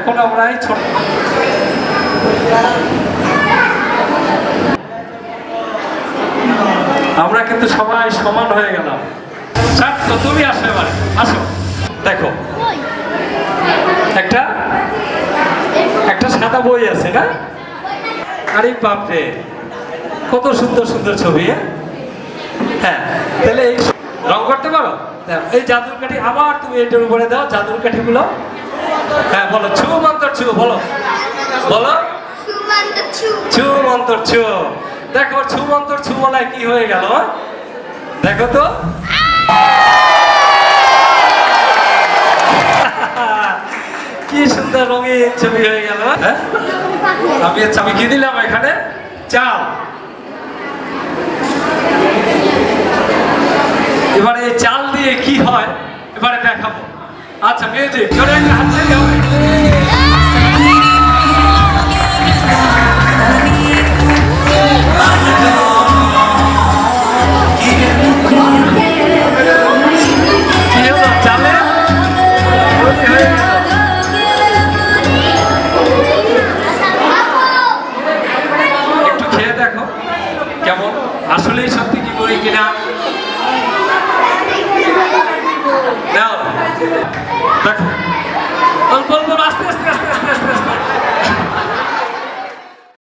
এখন আমরা এই ছোট আমরা কিন্তু সবাই সমান হয়ে গেলাম। তো তুমি আসো এবারে, আসো। দেখো একটা একটা সাদা বই আছে না? আরে বাপরে, কত সুন্দর সুন্দর ছবি। হ্যাঁ, তাহলে এই রং করতে পারো? এই জাদুর কাঠি আবার তুমি এটার উপরে দাও, জাদুর কাঠিগুলো। হ্যাঁ বলো, ছু মন্তর ছু, বলো বলো, ছু মন্তর ছু। দেখো ছু মন্তর ছু বলায় কি হয়ে গেল, দেখো তো। কি সুন্দর রঙিন ছবি হয়ে গেল। হ্যাঁ, আমি কি দিলাম এখানে? চাল। এবারে এই চাল দিয়ে কি হয় এবারে দেখাবো। আচ্ছা মিউজিক, জোরে একটা হাত দিতে হবে। চালে একটু খেয়ে দেখো কেমন, আসলেই সত্যি কি করি কিনা। নাও দেখো।